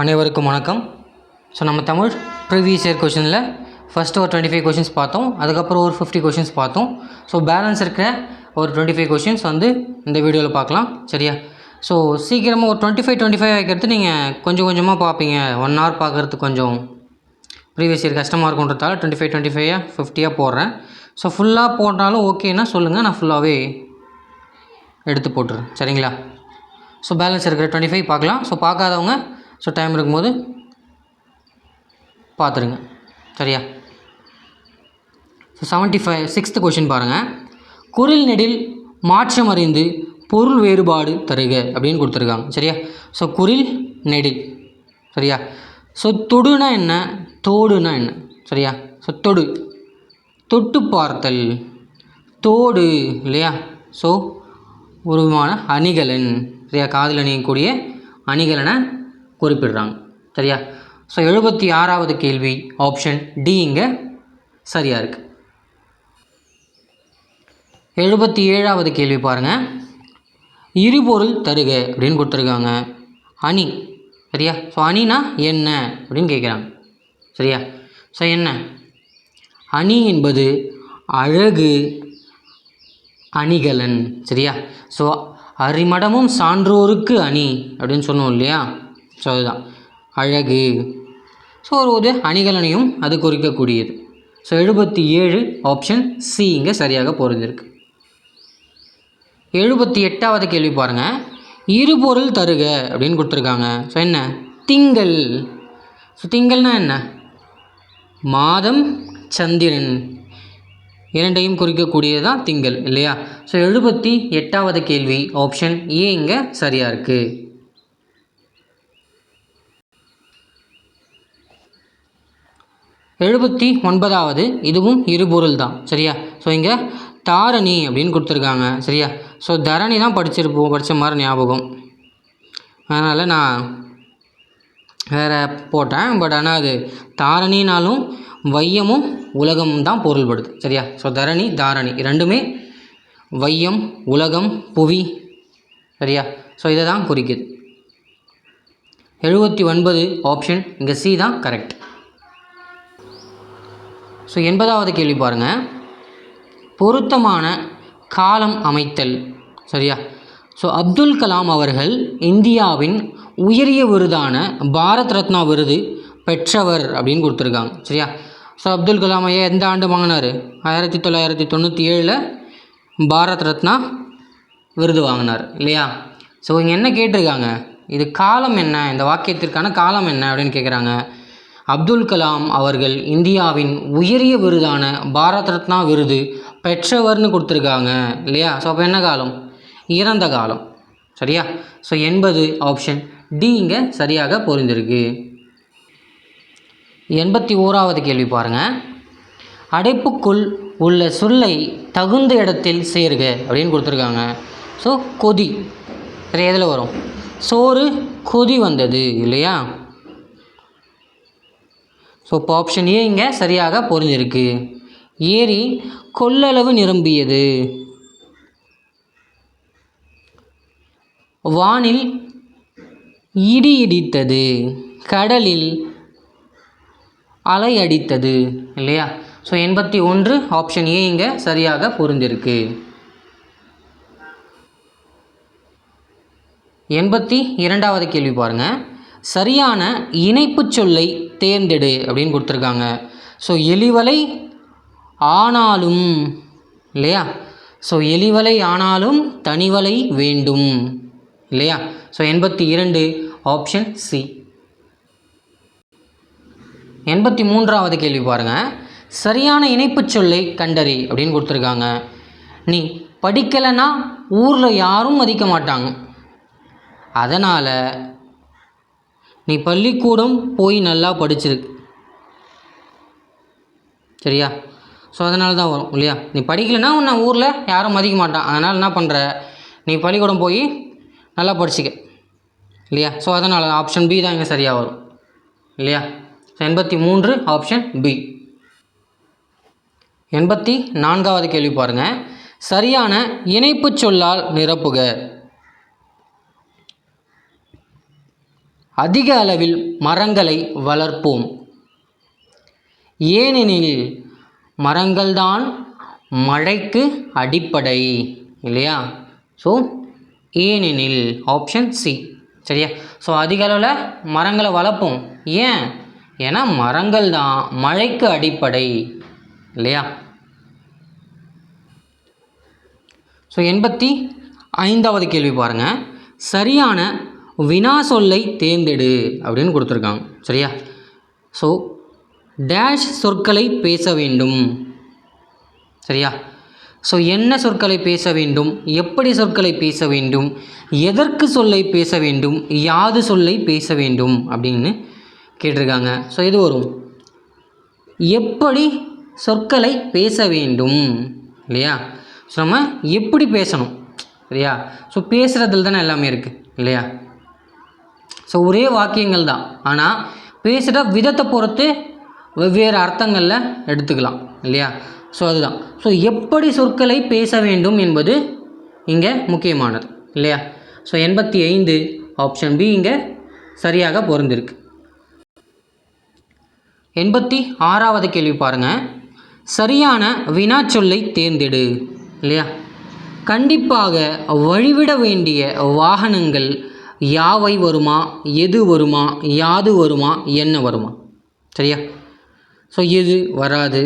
அனைவருக்கும் வணக்கம். ஸோ நம்ம தமிழ் ப்ரீவியஸ் இயர் கொஷனில் ஃபஸ்ட்டு ஒரு 25 கொஷின்ஸ் பார்த்தோம். அதுக்கப்புறம் ஒரு 50 கொஷின்ஸ் பார்த்தோம். ஸோ பேலன்ஸ் இருக்கிற ஒரு 25 கொஷின்ஸ் வந்து இந்த வீடியோவில் பார்க்கலாம். சரியா? ஸோ சீக்கிரமாக ஒரு 25 வைக்கிறது நீங்கள் கொஞ்சம் கொஞ்சமாக பார்ப்பீங்க. 1 hour பார்க்குறதுக்கு கொஞ்சம் ப்ரீவியஸ் இயர் கஷ்டமாக இருக்குன்றதால 25 50 போடுறேன். ஸோ ஃபுல்லாக போட்டாலும் ஓகேன்னா சொல்லுங்கள், நான் ஃபுல்லாகவே எடுத்து போட்டுறேன். சரிங்களா? ஸோ பேலன்ஸ் இருக்கிற 25 பார்க்கலாம். ஸோ பார்க்காதவங்க ஸோ டைம் இருக்கும்போது பார்த்துருங்க. சரியா? ஸோ 6th கொஷின் பாருங்கள். குரில் நெடில் மாற்றம் அறிந்து பொருள் வேறுபாடு தருக அப்படின்னு கொடுத்துருக்காங்க. சரியா? ஸோ குரில் நெடில். சரியா? ஸோ தொடுனா என்ன, தோடுனா என்ன? சரியா? ஸோ தொட்டு பார்த்தல், தோடு இல்லையா? ஸோ ஒரு விதமான அணிகலன். சரியா? காதில் அணியக்கூடிய அணிகலனை குறிப்பிடுறாங்க. சரியா? ஸோ 76வது கேள்வி ஆப்ஷன் டி இங்கே சரியாக இருக்குது. 77வது கேள்வி பாருங்கள். இருபொருள் தருக அப்படின்னு கொடுத்துருக்காங்க. அணி. சரியா? ஸோ அணினா என்ன அப்படின்னு கேட்குறாங்க. சரியா? ஸோ என்ன அணி என்பது அழகு அணிகலன். சரியா? ஸோ அரிமடமும் சான்றோருக்கு அணி அப்படின்னு சொன்னோம் இல்லையா? ஸோ அதுதான் அழகு. ஸோ ஒரு அணிகலனையும் அது குறிக்கக்கூடியது. ஸோ 77 ஆப்ஷன் சி இங்கே சரியாக பொருந்திருக்கு. 78வது கேள்வி பாருங்கள். இருபொருள் தருக அப்படின்னு கொடுத்துருக்காங்க. ஸோ என்ன திங்கள். ஸோ திங்கள்னா என்ன? மாதம் சந்திரன் இரண்டையும் குறிக்கக்கூடியது தான் திங்கள் இல்லையா? ஸோ 78வது கேள்வி ஆப்ஷன் ஏ இங்கே சரியாக இருக்குது. 79வது இதுவும் இருபொருள் தான். சரியா? ஸோ இங்கே தாரணி அப்படின்னு கொடுத்துருக்காங்க. சரியா? ஸோ தரணி தான் படித்த மாதிரி ஞாபகம், அதனால் நான் வேறு போட்டேன். பட் ஆனால் அது தாரணினாலும் வையமும் உலகமும் தான் பொருள்படுது. சரியா? ஸோ தரணி தாரணி ரெண்டுமே வையம் உலகம் புவி. சரியா? ஸோ இதை தான் குறிக்குது. 79 ஆப்ஷன் இங்கே சி தான் கரெக்ட். ஸோ 80வது கேள்வி பாருங்கள். பொருத்தமான காலம் அமைத்தல். சரியா? ஸோ அப்துல் கலாம் அவர்கள் இந்தியாவின் உயரிய விருதான பாரத் ரத்னா விருது பெற்றவர் அப்படின்னு கொடுத்துருக்காங்க. சரியா? ஸோ அப்துல் கலாம் ஐயா எந்த ஆண்டு வாங்கினார்? 1997 பாரத் ரத்னா விருது வாங்கினார் இல்லையா? ஸோ இங்கே என்ன கேட்டிருக்காங்க, இது காலம் என்ன, இந்த வாக்கியத்திற்கான காலம் என்ன அப்படின்னு கேட்குறாங்க. அப்துல் கலாம் அவர்கள் இந்தியாவின் உயரிய விருதான பாரத் ரத்னா விருது பெற்றவர்னு கொடுத்துருக்காங்க இல்லையா? ஸோ அப்போ என்ன காலம்? இறந்த காலம். சரியா? ஸோ 80 ஆப்ஷன் டி இங்கே சரியாக பொருந்திருக்கு. 81வது கேள்வி பாருங்கள். அடைப்புக்குள் உள்ள சொல்லை தகுந்த இடத்தில் சேர்க அப்படின்னு கொடுத்துருக்காங்க. ஸோ கொதி. சரி, எதில் வரும்? சோறு கொதி வந்தது இல்லையா? ஸோ இப்போ ஆப்ஷன் ஏ இங்கே சரியாக பொருந்திருக்கு. ஏரி கொள்ளளவு நிரம்பியது. வானில் இடி இடித்தது. கடலில் அலை அடித்தது இல்லையா? ஸோ 81 ஆப்ஷன் ஏ இங்கே சரியாக பொருந்திருக்கு. 82வது கேள்வி பாருங்கள். சரியான இணைப்பு சொல்லை தேர்ந்தெடு அப்படின்னு கொடுத்துருக்காங்க. ஸோ எலிவலை ஆனாலும் இல்லையா? ஸோ எலிவலை ஆனாலும் தனிவலை வேண்டும் இல்லையா? So 82 option C. 83வது கேள்வி பாருங்கள். சரியான இணைப்பு சொல்லை கண்டறி அப்படின்னு கொடுத்துருக்காங்க. நீ படிக்கலைன்னா ஊரில் யாரும் மதிக்க மாட்டாங்க, அதனால் நீ பள்ளிக்கூடம் போய் நல்லா படிச்சிருக்கு. சரியா? ஸோ அதனால தான் வரும் இல்லையா? நீ படிக்கலைன்னா உன்னை ஊரில் யாரும் மதிக்க மாட்டான், அதனால் என்ன பண்ணுற, நீ பள்ளிக்கூடம் போய் நல்லா படிச்சிக்க இல்லையா? ஸோ அதனால் ஆப்ஷன் பி தான் இங்கே சரியாக வரும் இல்லையா? So 83 option B. 84வது கேள்வி பாருங்கள். சரியான இணைப்பு சொல்லால் நிரப்புக. அதிக அளவில் மரங்களை வளர்ப்போம். ஏனெனில் மரங்கள்தான் மழைக்கு அடிப்படை இல்லையா. ஸோ ஏனெனில் ஆப்ஷன் சி சரியா. ஸோ அதிக அளவில் மரங்களை வளர்ப்போம். ஏன்னா மரங்கள் தான் மழைக்கு அடிப்படை இல்லையா. ஸோ 85வது கேள்வி பாருங்கள். சரியான வினா சொல்லை தேர்ந்தெடு அப்படின்னு கொடுத்துருக்காங்க சரியா. ஸோ டேஷ் சொற்களை பேச வேண்டும் சரியா. ஸோ என்ன சொற்களை பேச வேண்டும், எப்படி சொற்களை பேச வேண்டும், எதற்கு சொல்லை பேச வேண்டும், யாது சொல்லை பேச வேண்டும் அப்படின்னு கேட்டிருக்காங்க. ஸோ இது வரும் எப்படி சொற்களை பேச வேண்டும் இல்லையா. ஸோ நம்ம எப்படி பேசணும் சரியா. ஸோ பேசுகிறதுல தானே எல்லாமே இருக்குது இல்லையா. ஸோ ஒரே வாக்கியங்கள் தான், ஆனால் பேசுகிற விதத்தை பொறுத்து வெவ்வேறு அர்த்தங்களில் எடுத்துக்கலாம் இல்லையா. ஸோ அதுதான். ஸோ எப்படி சொற்களை பேச வேண்டும் என்பது இங்கே முக்கியமானது இல்லையா. ஸோ 85 ஆப்ஷன் பி இங்கே சரியாக பொருந்திருக்கு. 86வது கேள்வி பாருங்கள். சரியான வினாச்சொல்லை தேர்ந்தெடு இல்லையா. கண்டிப்பாக வழிவிட வேண்டிய வாகனங்கள் யாவை வருமா, எது வருமா, யாது வருமா, என்ன வருமா சரியா. ஸோ எது வராது,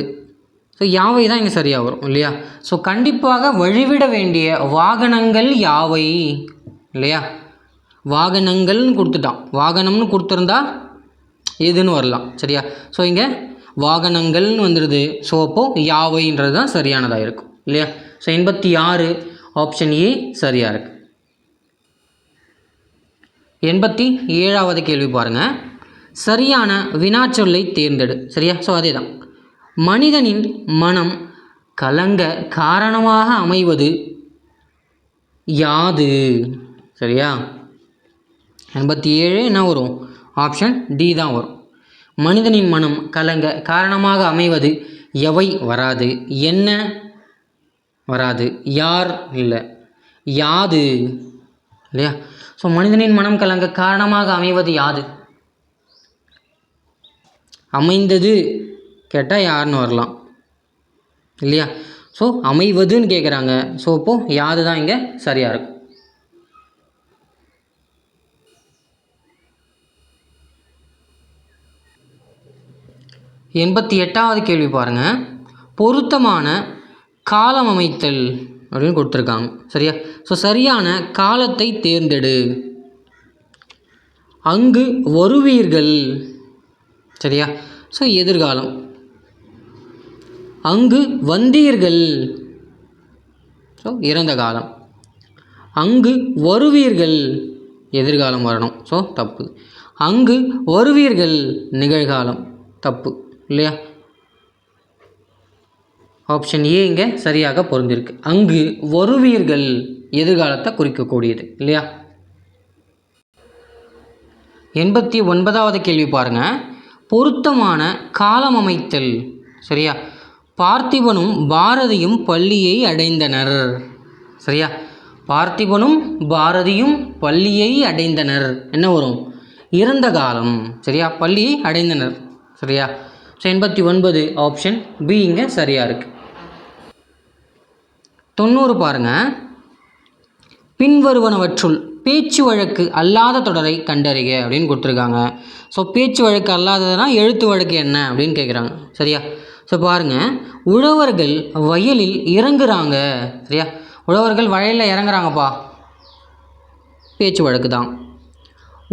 ஸோ யாவை தான் இங்கே சரியாக வரும் இல்லையா. ஸோ கண்டிப்பாக வழிவிட வேண்டிய வாகனங்கள் யாவை இல்லையா. வாகனங்கள்னு கொடுத்துட்டான், வாகனம்னு கொடுத்துருந்தா எதுன்னு வரலாம் சரியா. ஸோ இங்கே வாகனங்கள்னு வந்துடுது. ஸோ அப்போது யாவைன்றது தான் சரியானதாக இருக்கும் இல்லையா. ஸோ 86 ஆப்ஷன் ஏ சரியாக இருக்குது. 87வது கேள்வி பாருங்கள். சரியான வினாச்சொல்லை தேர்ந்தெடு சரியா. ஸோ அதே தான். மனிதனின் மனம் கலங்க காரணமாக அமைவது யாது சரியா. 87 என்ன வரும், ஆப்ஷன் டி தான் வரும். மனிதனின் மனம் கலங்க காரணமாக அமைவது எவை வராது, என்ன வராது, யார் இல்லை, யாது இல்லையா. ஸோ மனிதனின் மனம் கலங்க காரணமாக அமைவது யாது, அமைந்தது கேட்டால் யாருன்னு வரலாம் இல்லையா. ஸோ அமைவதுன்னு கேட்குறாங்க. ஸோ இப்போது யாது தான் இங்கே சரியாக இருக்கும். 88வது கேள்வி பாருங்கள். பொருத்தமான காலம் அமைத்தல் அப்படின்னு கொடுத்துருக்காங்க சரியா. ஸோ சரியான காலத்தை தேர்ந்தெடு. அங்கு வருவீர்கள் சரியா. ஸோ எதிர்காலம். அங்கு வந்தீர்கள், ஸோ இறந்த காலம். அங்கு வருவீர்கள் எதிர்காலம் வரணும், ஸோ தப்பு. அங்கு வருவீர்கள் நிகழ்காலம், தப்பு இல்லையா. ஆப்ஷன் ஏ இங்கே சரியாக பொருந்திருக்கு. அங்கு வருவீர்கள் எதிர்காலத்தை குறிக்கக்கூடியது இல்லையா. 89வது கேள்வி பாருங்கள். பொருத்தமான காலம் அமைத்தல் சரியா. பார்த்திபனும் பாரதியும் பள்ளியை அடைந்தனர் சரியா. பார்த்திபனும் பாரதியும் பள்ளியை அடைந்தனர் என்ன வரும், இறந்த காலம் சரியா. பள்ளியை அடைந்தனர் சரியா. ஸோ 89 ஆப்ஷன் பி இங்கே சரியாக இருக்குது. 90 பாருங்கள். பின்வருவனவற்றுள் பேச்சு வழக்கு அல்லாத தொடரை கண்டறிக அப்படின்னு கொடுத்துருக்காங்க. ஸோ பேச்சு வழக்கு அல்லாததுன்னா எழுத்து வழக்கு என்ன அப்படின்னு கேட்குறாங்க சரியா. ஸோ பாருங்கள், உழவர்கள் வயலில் இறங்குறாங்க சரியா. உழவர்கள் வயலில் இறங்குறாங்கப்பா, பேச்சு வழக்கு தான்.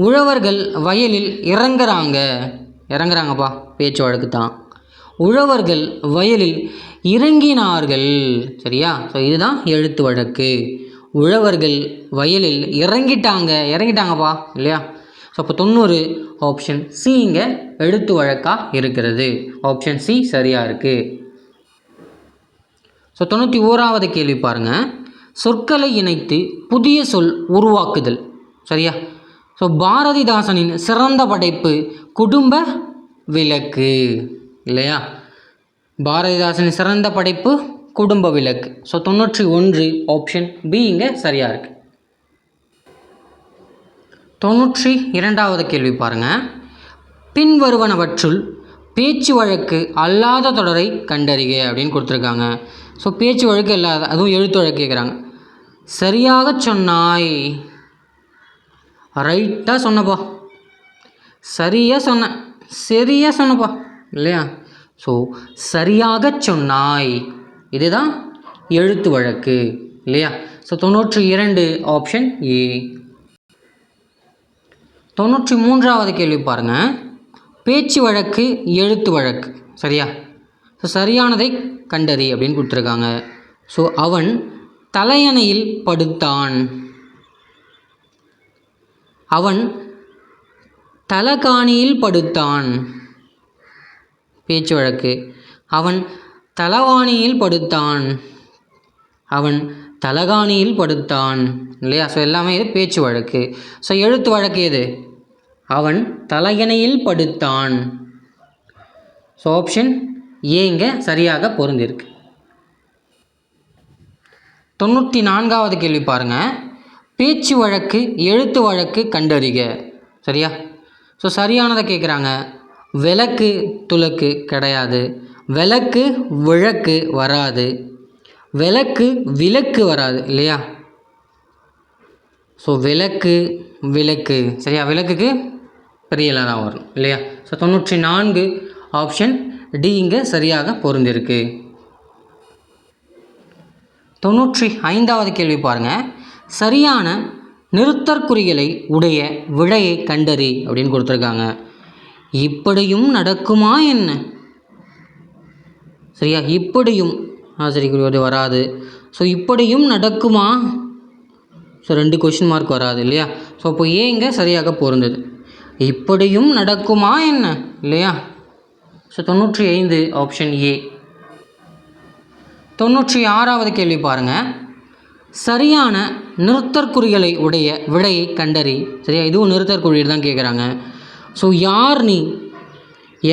உழவர்கள் வயலில் இறங்குறாங்கப்பா, பேச்சு வழக்கு தான். உழவர்கள் வயலில் இறங்கினார்கள் சரியா. ஸோ இதுதான் எழுத்து வழக்கு. உழவர்கள் வயலில் இறங்கிட்டாங்கப்பா இல்லையா. ஸோ அப்போ 90 ஆப்ஷன் சி இங்கே எழுத்து வழக்காக இருக்கிறது. ஆப்ஷன் சி சரியாக இருக்குது. ஸோ 91வது கேள்வி பாருங்கள். சொற்களை இணைத்து புதிய சொல் உருவாக்குதல் சரியா. ஸோ பாரதிதாசனின் சிறந்த படைப்பு குடும்ப விளக்கு இல்லையா. பாரதிதாசனின் சிறந்த படைப்பு குடும்ப விளக்கு. ஸோ 91 ஆப்ஷன் பி இங்கே சரியாக இருக்குது. 92வது கேள்வி பாருங்கள். பின்வருவனவற்றுள் பேச்சு வழக்கு அல்லாத தொடரை கண்டறிக அப்படின்னு கொடுத்துருக்காங்க. ஸோ பேச்சு வழக்கு இல்லாத, அதுவும் எழுத்து வழக்கு கேட்குறாங்க. சரியாக சொன்னாய். ரைட்டாக சொன்னப்பா, சரியாக சொன்னப்பா இல்லையா? ஸோ சரியாக சொன்னாய் இதுதான் எழுத்து வழக்கு இல்லையா? So 92 option A. 93வது கேள்வி பாருங்கள். பேச்சு வழக்கு எழுத்து வழக்கு சரியா? ஸோ சரியானதை கண்டறி அப்படின்னு கொடுத்துருக்காங்க. ஸோ அவன் தலையணையில் படுத்தான். அவன் தலகாணியில் படுத்தான். பேச்சு வழக்கு. அவன் தலவாணியில் படுத்தான். அவன் தலகாணியில் படுத்தான் இல்லையா? ஸோ எல்லாமே இது பேச்சு வழக்கு. ஸோ எழுத்து வழக்கு எது? அவன் தலையணையில் படுத்தான். ஸோ ஆப்ஷன் ஏங்க சரியாக பொருந்திருக்கு. 94வது கேள்வி பாருங்கள். பேச்சு வழக்கு எழுத்து வழக்கு கண்டறிக சரியா? ஸோ சரியானதை கேட்குறாங்க. விளக்கு துலக்கு கிடையாது. விளக்கு விளக்கு வராது. விளக்கு விளக்கு வராது இல்லையா? ஸோ விளக்கு விளக்கு சரியா? விளக்குக்கு பெரியல தான் வரும் இல்லையா? ஸோ 94 ஆப்ஷன் டி இங்கே சரியாக பொருந்திருக்கு. 95வது கேள்வி பாருங்கள். சரியான நிறுத்தற்குறிகளை உடைய விடையை கண்டறி அப்படின்னு கொடுத்துருக்காங்க. இப்படியும் நடக்குமா என்ன? சரியா? இப்படியும் ஆச்சரியக்குறியோடு வராது. ஸோ இப்படியும் நடக்குமா? ஸோ 2 கொஷின் மார்க் வராது இல்லையா? ஸோ அப்போ ஏங்க சரியாக பொருந்தது. இப்படியும் நடக்குமா என்ன இல்லையா? So 95 option A. 96வது கேள்வி பாருங்கள். சரியான நிறுத்தற்குறிகளை உடைய விடையை கண்டறி சரியா? இதுவும் நிறுத்தற்குறியீடு தான் கேட்குறாங்க. ஸோ யார் நீ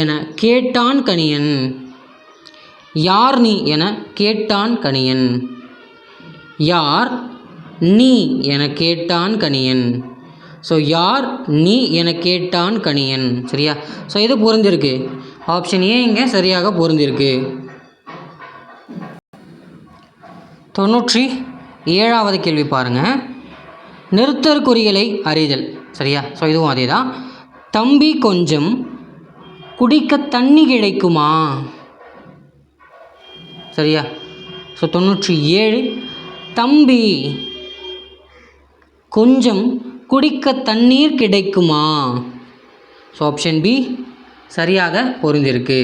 என கேட்டான் கணியன். யார் நீ என கேட்டான் கணியன். யார் நீ என கேட்டான் கணியன். ஸோ யார் நீ என கேட்டான் கணியன் சரியா? ஸோ எது பொருந்திருக்கு? ஆப்ஷன் ஏ இங்கே சரியாக பொருந்திருக்கு. 97வது கேள்வி பாருங்கள். நிறுத்தற்குறிகளை அறிதல் சரியா? ஸோ இதுவும் அதே தான். தம்பி கொஞ்சம் குடிக்க தண்ணி கிடைக்குமா சரியா? ஸோ 97 தம்பி கொஞ்சம் குடிக்க தண்ணீர் கிடைக்குமா. ஸோ ஆப்ஷன் பி சரியாக பொருந்திருக்கு.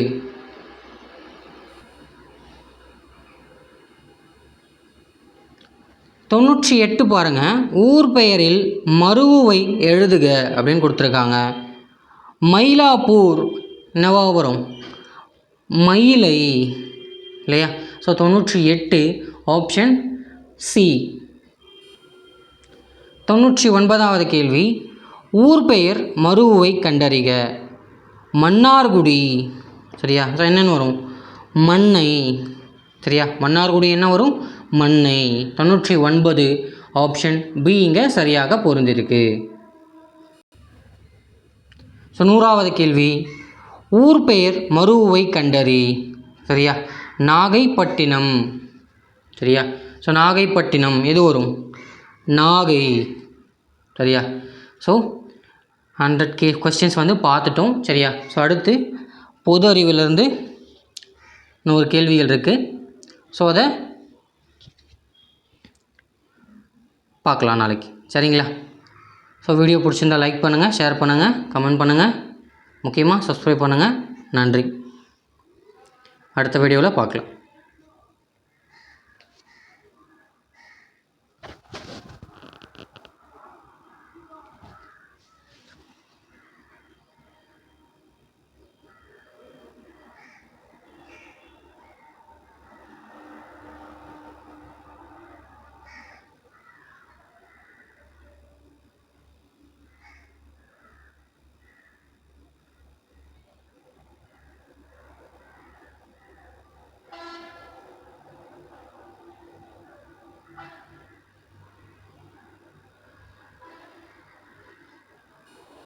98 பாருங்கள். ஊர் பெயரில் மருவுவை எழுதுக அப்படின்னு கொடுத்துருக்காங்க. மயிலாப்பூர் என்னவா வரும்? மயிலை இல்லையா? So 98 option C. 99வது கேள்வி. ஊர் பெயர் மருவுவை கண்டறிக. மன்னார்குடி சரியா? ஸோ என்னென்னு வரும்? மண்ணை சரியா? மன்னார்குடி என்ன வரும்? மண்ணை. 99 ஆப்ஷன் பி இங்கே சரியாக பொருந்திருக்கு. ஸோ 100வது கேள்வி. ஊர் பெயர் மருவுவை கண்டறி சரியா? நாகைப்பட்டினம் சரியா? ஸோ நாகைப்பட்டினம் எது வரும்? நாகை சரியா? ஸோ 100 கொஸ்டின்ஸ் வந்து பார்த்துட்டோம் சரியா? ஸோ அடுத்து பொது அறிவிலிருந்து 100 கேள்விகள் இருக்குது. ஸோ அதை பார்க்கலாம் நாளைக்கு சரிங்களா? ஸோ வீடியோ பிடிச்சிருந்தால் லைக் பண்ணுங்கள், ஷேர் பண்ணுங்கள், கமெண்ட் பண்ணுங்கள், முக்கியமாக சப்ஸ்கிரைப் பண்ணுங்கள். நன்றி. அடுத்த வீடியோவில் பார்க்கலாம்.